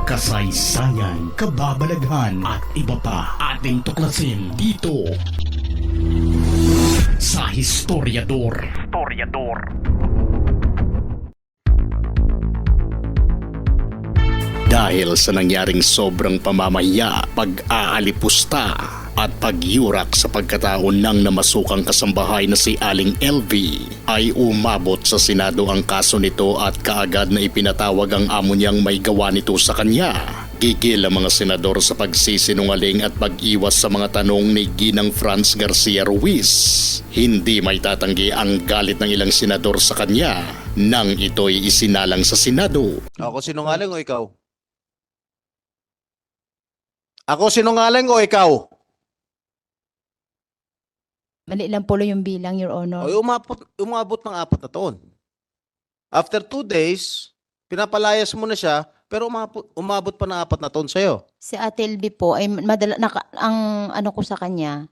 kasaysayan, kababalaghan at iba pa ating tuklasin dito sa Historiador. Dahil sa nangyaring sobrang pamamahiya, pag-aalipusta at pagyurak sa pagkataon ng namasukang kasambahay na si Aling LV, ay umabot sa Senado ang kaso nito at kaagad na ipinatawag ang amo niyang may gawa nito sa kanya. Gigil ang mga senador sa pagsisinungaling at pag-iwas sa mga tanong ni Ginang Franz Garcia Ruiz. Hindi may tatanggi ang galit ng ilang senador sa kanya nang ito'y isinalang sa Senado. Ako sinungaling o ikaw? Ako sinungaling o ikaw? Mali lang po yung bilang, Your Honor. O umabot ng 4 na taon. After 2 days, pinapalayas mo na siya, pero umabot pa ng 4 na taon sa'yo. Si Ate LB po, ay ang ano ko sa kanya,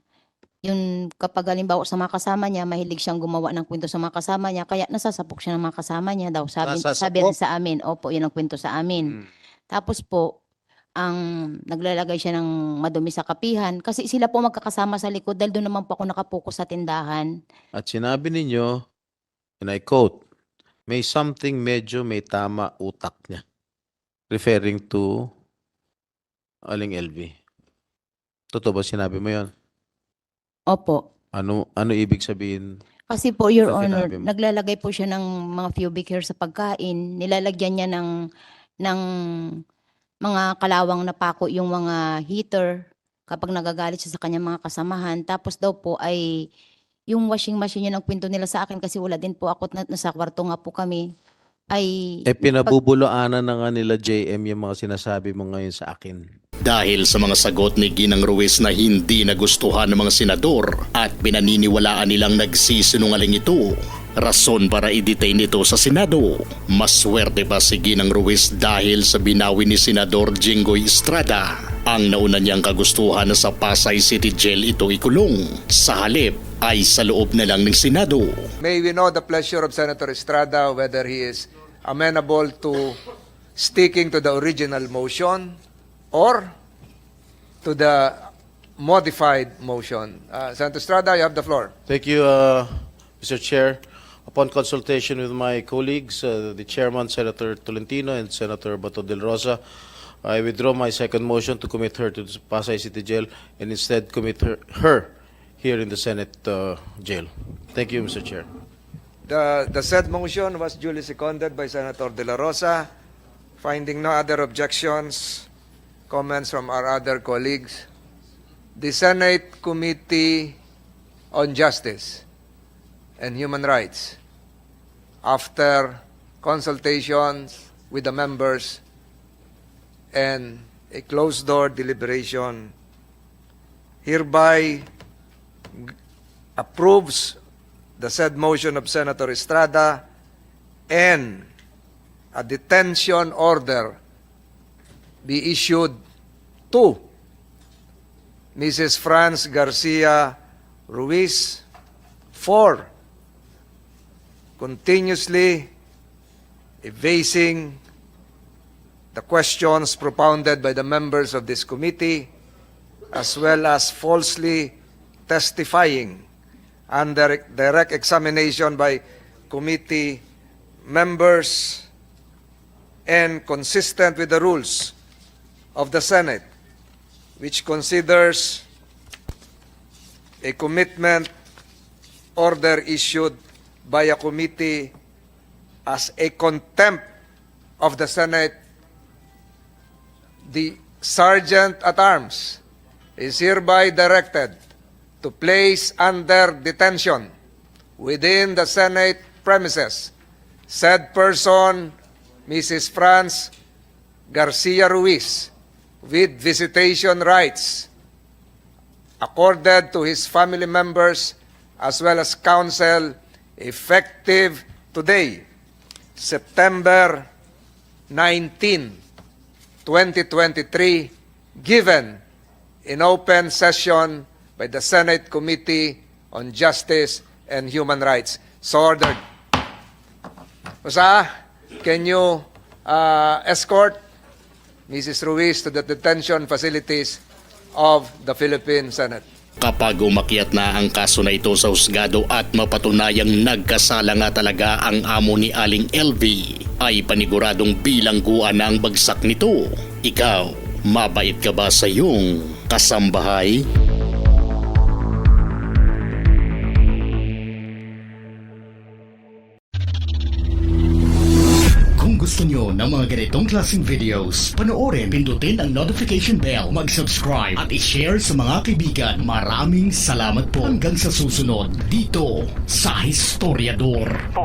yung kapag halimbawa sa mga kasama niya, mahilig siyang gumawa ng kwento sa mga kasama niya, kaya nasasapok siya ng mga kasama niya daw. Sabi Nasasapok? rin sa amin, opo, yun ang kwento sa amin. Tapos po, ang naglalagay siya ng madumi sa kapihan kasi sila po magkakasama sa likod dahil doon naman po ako nakapokus sa tindahan. At sinabi ninyo, and I quote, may something medyo may tama utak niya. Referring to Aling LV. Totoo ba sinabi mo yon? Opo. Ano ibig sabihin? Kasi po, Your Sa Honor, sinabi mo. naglalagay po siya ng mga pubic hair sa pagkain. Nilalagyan niya ng mga kalawang na pako yung mga heater kapag nagagalit siya sa kanyang mga kasamahan. Tapos daw po ay yung washing machine yun ang kwento nila sa akin kasi wala din po ako nasa kwarto nga po kami. Ay Pinabubuloanan na nga nila JM yung mga sinasabi mo ngayon sa akin. Dahil sa mga sagot ni Ginang Ruiz na hindi nagustuhan ng mga senador at pinaniniwalaan nilang nagsisinungaling ito, rason para i-detain ito sa Senado. Maswerte pa si Ginang Ruiz dahil sa binawi ni Senador Jinggoy Estrada. Ang nauna niyang kagustuhan na sa Pasay City Jail ito ikulong. Sa halip ay sa loob na lang ng Senado. May we know the pleasure of Senator Estrada whether he is amenable to sticking to the original motion or to the modified motion. Senator Estrada, you have the floor. Thank you, Mr. Chair. Upon consultation with my colleagues, the Chairman, Senator Tolentino, and Senator Bato del Rosa, I withdraw my second motion to commit her to the Pasay City Jail and instead commit her here in the Senate jail. Thank you, Mr. Chair. The said motion was duly seconded by Senator De La Rosa. Finding no other objections, comments from our other colleagues, the Senate Committee on Justice and Human Rights, after consultations with the members and a closed-door deliberation, hereby approves the said motion of Senator Estrada and a detention order be issued to Mrs. Franz Garcia Ruiz for continuously evading the questions propounded by the members of this committee, as well as falsely testifying under direct examination by committee members and consistent with the rules of the Senate, which considers a commitment order issued by a committee as a contempt of the Senate. The Sergeant at Arms is hereby directed to place under detention within the Senate premises said person, Mrs. Franz Garcia Ruiz, with visitation rights accorded to his family members as well as counsel, effective today, September 19, 2023, given in open session by the Senate Committee on Justice and Human Rights. So ordered. Musa, can you escort Mrs. Ruiz to the detention facilities of the Philippine Senate. Kapag umakyat na ang kaso na ito sa husgado at mapatunayang nagkasala nga talaga ang amo ni Aling LV, ay paniguradong bilangguan ang bagsak nito. Ikaw, mabait ka ba sa iyong kasambahay? Kung gusto nyo ng mga ganitong klaseng videos, panoorin, pindutin ang notification bell, mag-subscribe at i-share sa mga kaibigan. Maraming salamat po hanggang sa susunod dito sa Historiador.